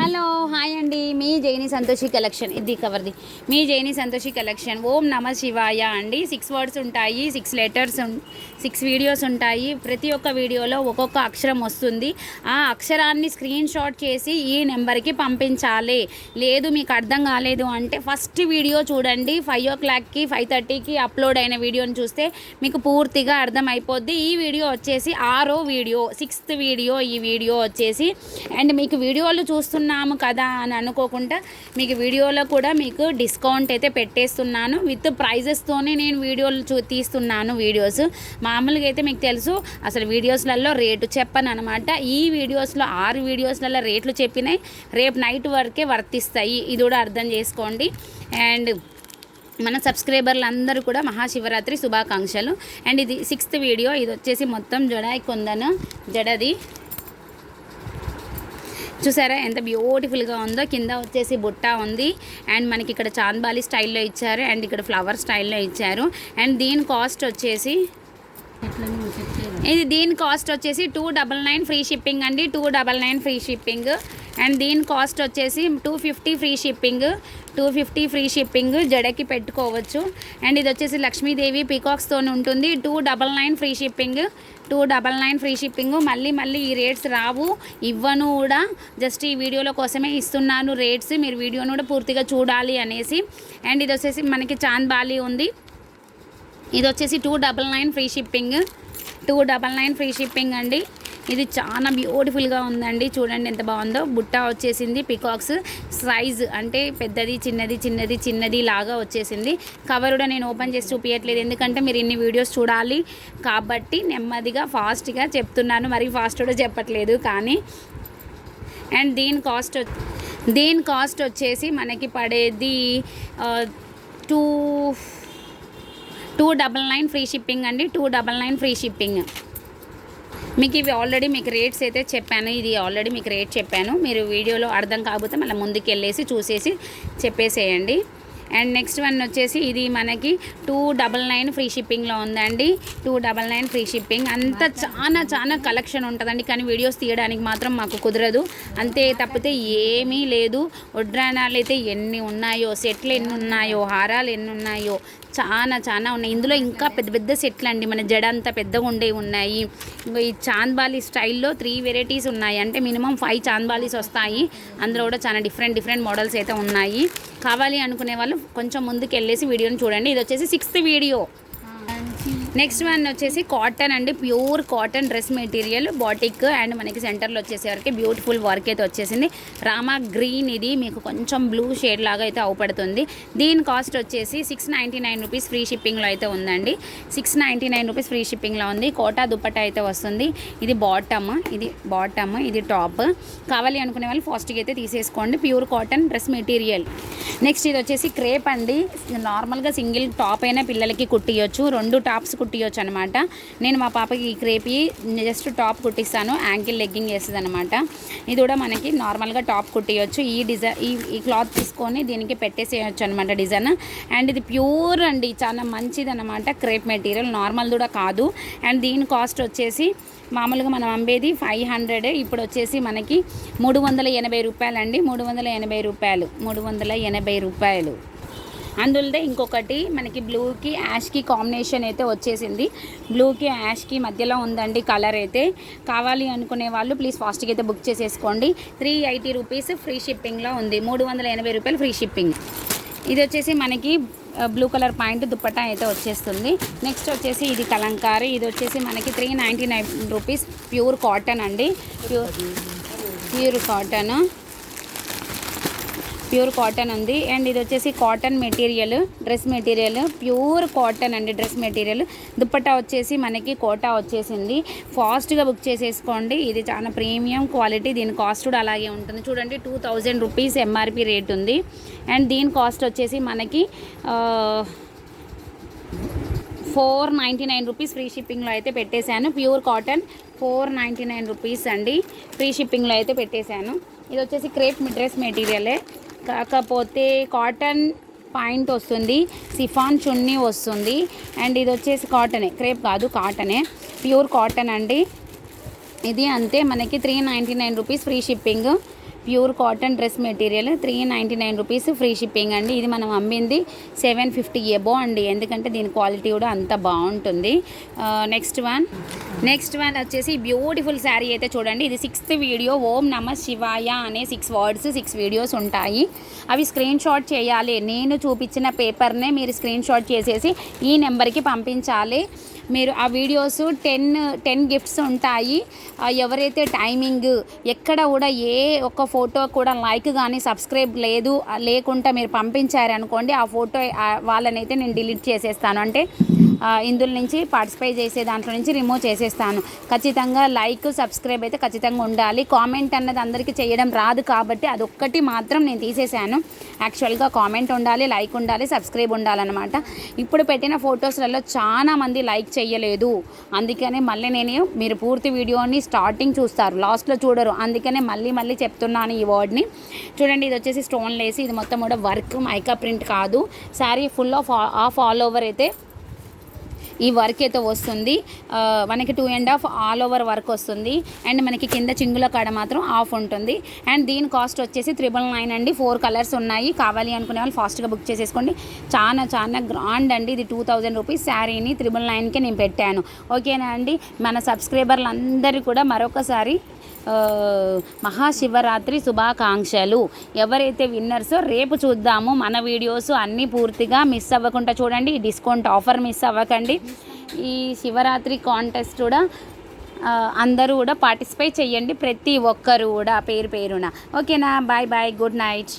Hello hi అండి, మీ జైని Santoshi collection. ఇది కవర్ది మీ జైని Santoshi collection. ఓం నమ శివాయ అండి. 6 వర్డ్స్ ఉంటాయి, 6 లెటర్స్, 6 వీడియోస్ ఉంటాయి. ప్రతి ఒక్క వీడియోలో ఒక్కొక్క అక్షరం వస్తుంది. ఆ అక్షరాన్ని స్క్రీన్ షాట్ చేసి ఈ నెంబర్కి పంపించాలి. లేదు మీకు అర్థం కాలేదు అంటే ఫస్ట్ వీడియో చూడండి. 5 o'clockకి 5:30కి అప్లోడ్ అయిన వీడియోని చూస్తే మీకు పూర్తిగా అర్థమైపోద్ది. ఈ వీడియో వచ్చేసి 6వ వీడియో, 6th వీడియో. ఈ వీడియో వచ్చేసి అండ్ మీకు వీడియోలు చూస్తున్నాము కదా అని అనుకోకుండా మీకు వీడియోలో కూడా మీకు డిస్కౌంట్ అయితే పెట్టేస్తున్నాను. విత్ ప్రైజెస్తోనే నేను వీడియోలు తీస్తున్నాను. వీడియోస్ మామూలుగా అయితే మీకు తెలుసు అసలు వీడియోస్లలో రేటు చెప్పను అనమాట. ఈ వీడియోస్లో 6 వీడియోస్లలో రేట్లు చెప్పినాయి, రేపు నైట్ వరకే వర్తిస్తాయి. ఇది కూడా అర్థం చేసుకోండి. అండ్ మన సబ్స్క్రైబర్లు అందరూ కూడా మహాశివరాత్రి శుభాకాంక్షలు. అండ్ ఇది 6th వీడియో. ఇది వచ్చేసి మొత్తం జడాయి కొందను జడది చూసారా ఎంత బ్యూటిఫుల్గా ఉందో. కింద వచ్చేసి బుట్ట ఉంది అండ్ మనకి ఇక్కడ చాంద్బాలి స్టైల్లో ఇచ్చారు అండ్ ఇక్కడ ఫ్లవర్ స్టైల్లో ఇచ్చారు. అండ్ దీని కాస్ట్ వచ్చేసి దీని కాస్ట్ వచ్చేసి 299 ఫ్రీ షిప్పింగ్ అండి. 299 ఫ్రీ షిప్పింగ్. అండ్ దీని కాస్ట్ వచ్చేసి 250 ఫ్రీ షిప్పింగ్. 250 ఫ్రీ షిప్పింగ్ జడకి పెట్టుకోవచ్చు. అండ్ ఇది వచ్చేసి లక్ష్మీదేవి పీకాక్స్తో ఉంటుంది. 299 ఫ్రీ షిప్పింగ్. 299 free shipping. మళ్ళీ ఈ రేట్స్ రావు, ఇవ్వను కూడా. జస్ట్ ఈ వీడియోల కోసమే ఇస్తున్నాను రేట్స్. మీరు వీడియోను కూడా పూర్తిగా చూడాలి అనేసి. అండ్ ఇది వచ్చేసి మనకి చాంద్బాలి ఉంది. ఇది వచ్చేసి 299 ఫ్రీ షిప్పింగ్. 299 ఫ్రీ షిప్పింగ్ అండి. ఇది చాలా బ్యూటిఫుల్గా ఉందండి. చూడండి ఎంత బాగుందో. బుట్ట వచ్చేసింది పికాక్స్ సైజ్, అంటే పెద్దది చిన్నది లాగా వచ్చేసింది. కవర్ కూడా నేను ఓపెన్ చేసి చూపించట్లేదు, ఎందుకంటే మీరు ఇన్ని వీడియోస్ చూడాలి కాబట్టి నెమ్మదిగా ఫాస్ట్గా చెప్తున్నాను. మరి ఫాస్ట్ కూడా చెప్పట్లేదు కానీ. అండ్ దీని కాస్ట్ వచ్చేసి మనకి పడేది 299 ఫ్రీ షిప్పింగ్ అండి. 299 ఫ్రీ షిప్పింగ్. మీకు ఇవి ఆల్రెడీ మీకు రేట్స్ అయితే చెప్పాను. ఇది ఆల్రెడీ మీకు రేట్ చెప్పాను. మీరు వీడియోలో అర్థం కాకపోతే మళ్ళీ ముందుకు వెళ్ళేసి చూసేసి చెప్పేసేయండి. అండ్ నెక్స్ట్ వన్ వచ్చేసి ఇది మనకి 299 ఫ్రీ షిప్పింగ్లో ఉందండి. 299 ఫ్రీ షిప్పింగ్. అంతా చాలా కలెక్షన్ ఉంటుందండి, కానీ వీడియోస్ తీయడానికి మాత్రం మాకు కుదరదు. అంతే తప్పితే ఏమీ లేదు. వడ్రానాలు అయితే ఎన్ని ఉన్నాయో, సెట్లు ఎన్ని ఉన్నాయో, హారాలు ఎన్ని ఉన్నాయో, చాలా ఉన్నాయి. ఇందులో ఇంకా పెద్ద సెట్లు అండి. మన జడ అంతా పెద్దగా ఉండేవి ఉన్నాయి. ఈ చాంద్బాలి స్టైల్లో 3 వెరైటీస్ ఉన్నాయి. అంటే మినిమం 5 చాంద్బాలీస్ వస్తాయి. అందులో కూడా చాలా డిఫరెంట్ మోడల్స్ అయితే ఉన్నాయి. కావాలి అనుకునే వాళ్ళు కొంచెం ముందుకు వెళ్ళేసి వీడియోని చూడండి. ఇది వచ్చేసి 6th వీడియో. నెక్స్ట్ వన్ వచ్చేసి కాటన్ అండి. Pure cotton dress material batik. And మనకి సెంటర్లో వచ్చేసరికి బ్యూటిఫుల్ వర్క్ అయితే వచ్చేసింది. రామా గ్రీన్. ఇది మీకు కొంచెం బ్లూ షేడ్ లాగా అయితే అవుపడుతుంది. దీని కాస్ట్ వచ్చేసి 699 రూపీస్ ఫ్రీ షిప్పింగ్లో అయితే ఉందండి. 699 రూపీస్ ఫ్రీ షిప్పింగ్లో ఉంది. కోటా దుప్పట్టా అయితే వస్తుంది. ఇది బాటమ్, ఇది టాప్. కావాలి అనుకునే వాళ్ళు ఫాస్ట్గా అయితే తీసేసుకోండి. Pure cotton dress material. Next ఇది వచ్చేసి క్రేప్ అండి. నార్మల్గా సింగిల్ టాప్ అయినా పిల్లలకి కుట్టియొచ్చు, 2 టాప్స్ కుట్టియొచ్చు అనమాట. నేను మా పాపకి ఈ క్రేపి జస్ట్ టాప్ కుట్టిస్తాను, యాంకిల్ లెగ్గింగ్ వేస్తుంది అనమాట. ఇది కూడా మనకి నార్మల్గా టాప్ కుట్టియొచ్చు. ఈ డిజైన్ ఈ క్లాత్ తీసుకొని దీనికి పెట్టేసేయచ్చు అనమాట డిజైన్. అండ్ ఇది ప్యూర్ అండి, చాలా మంచిది అనమాట. క్రేప్ మెటీరియల్ నార్మల్ కూడా కాదు. అండ్ దీని కాస్ట్ వచ్చేసి మామూలుగా మనం అమ్మేది 500, ఇప్పుడు వచ్చేసి మనకి 380 రూపాయలు అండి. 380 రూపాయలు. అందులో ఇంకొకటి మనకి బ్లూకి యాష్కి కాంబినేషన్ అయితే వచ్చేసింది. బ్లూకి యాష్కి మధ్యలో ఉందండి కలర్ అయితే. కావాలి అనుకునే వాళ్ళు ప్లీజ్ ఫాస్ట్గా అయితే బుక్ చేసేసుకోండి. 380 రూపీస్ ఫ్రీ షిప్పింగ్లో ఉంది. 380 రూపాయలు ఫ్రీ షిప్పింగ్. ఇది వచ్చేసి మనకి బ్లూ కలర్ పాయింట్ దుప్పట్టా అయితే వచ్చేస్తుంది. నెక్స్ట్ వచ్చేసి ఇది కలంకారీ. ఇది వచ్చేసి మనకి 399 రూపీస్ ప్యూర్ కాటన్ అండి. ప్యూర్ కాటన్ ఉంది. అండ్ ఇది వచ్చేసి cotton material, dress material, pure cotton అండి డ్రెస్ మెటీరియల్. దుప్పట్టా వచ్చేసి మనకి కోటా వచ్చేసింది. ఫాస్ట్గా బుక్ చేసేసుకోండి. ఇది చాలా ప్రీమియం క్వాలిటీ. దీని కాస్ట్ కూడా అలాగే ఉంటుంది. చూడండి 2000 రూపీస్ ఎంఆర్పి రేట్ ఉంది. అండ్ దీని కాస్ట్ వచ్చేసి మనకి 499 రూపీస్ ఫ్రీ షిప్పింగ్లో అయితే పెట్టేశాను. ప్యూర్ కాటన్ 499 రూపీస్ అండి ఫ్రీ షిప్పింగ్లో అయితే పెట్టేశాను. ఇది వచ్చేసి క్రేప్ డ్రెస్ మెటీరియలే, కాకపోతే కాటన్ పాయింట్ వస్తుంది, సిఫాన్ చున్నీ వస్తుంది. అండ్ ఇది వచ్చేసి కాటనే, క్రేప్ కాదు కాటనే, ప్యూర్ కాటన్ అండి. ఇది అంతే మనకి 399 rupees free shipping. Pure cotton dress material 399 rupees free shipping అండి. ఇది మనం అమ్మింది 750 ఎబో అండి, ఎందుకంటే దీని క్వాలిటీ కూడా అంత బాగుంటుంది. నెక్స్ట్ వన్ వచ్చేసి బ్యూటిఫుల్ శారీ అయితే చూడండి. ఇది 6th వీడియో. ఓం నమ శివాయ అనే 6 వర్డ్స్ 6 వీడియోస్ ఉంటాయి. అవి స్క్రీన్ షాట్ చేయాలి. నేను చూపించిన పేపర్నే మీరు స్క్రీన్ షాట్ చేసేసి ఈ నెంబర్కి పంపించాలి. మీరు ఆ వీడియోస్ 10 గిఫ్ట్స్ ఉంటాయి. ఎవరైతే టైమింగ్ ఎక్కడ కూడా ఏ ఒక్క ఫోటో కూడా లైక్ కానీ సబ్స్క్రైబ్ లేకుండా మీరు పంపించారనుకోండి, ఆ ఫోటో వాళ్ళనైతే నేను డిలీట్ చేసేస్తాను. అంటే ఇందులో నుంచి పార్టిసిపేట్ చేసే దాంట్లో నుంచి రిమూవ్ చేసేస్తాను. ఖచ్చితంగా లైక్ సబ్స్క్రైబ్ అయితే ఖచ్చితంగా ఉండాలి. కామెంట్ అన్నది అందరికీ చేయడం రాదు కాబట్టి అదొక్కటి మాత్రం నేను తీసేసాను. యాక్చువల్గా కామెంట్ ఉండాలి, లైక్ ఉండాలి, సబ్స్క్రైబ్ ఉండాలన్నమాట. ఇప్పుడు పెట్టిన ఫొటోస్లలో చాలామంది లైక్ చేయలేదు. అందుకనే మళ్ళీ మీరు పూర్తి వీడియోని స్టార్టింగ్ చూస్తారు, లాస్ట్లో చూడరు. అందుకనే మళ్ళీ చెప్తున్నాను ఈ వర్డ్ని. చూడండి, ఇది వచ్చేసి స్టోన్ లేసి, ఇది మొత్తం కూడా వర్క్, మైకా ప్రింట్ కాదు. Sari full of all over అయితే ఈ వర్క్ అయితే వస్తుంది. మనకి 2.5 ఆల్ ఓవర్ వర్క్ వస్తుంది. అండ్ మనకి కింద చింగుల కాడ మాత్రం ఆఫ్ ఉంటుంది. అండ్ దీని కాస్ట్ వచ్చేసి 999 అండి. 4 కలర్స్ ఉన్నాయి. కావాలి అనుకునే వాళ్ళు ఫాస్ట్గా బుక్ చేసేసుకోండి. చాలా గ్రాండ్ అండి. ఇది 2000 రూపీస్ శారీని 999కే నేను పెట్టాను. ఓకేనా అండి? మన సబ్స్క్రైబర్లు అందరూ కూడా మరొకసారి మహాశివరాత్రి శుభాకాంక్షలు. ఎవరైతే విన్నర్సో రేపు చూద్దాము. మన వీడియోస్ అన్నీ పూర్తిగా మిస్ అవ్వకుండా చూడండి. డిస్కౌంట్ ఆఫర్ మిస్ అవ్వకండి. ఈ శివరాత్రి కాంటెస్ట్ కూడా అందరూ కూడా పార్టిసిపేట్ చేయండి, ప్రతి ఒక్కరు కూడా పేరున. ఓకేనా? Bye, good night.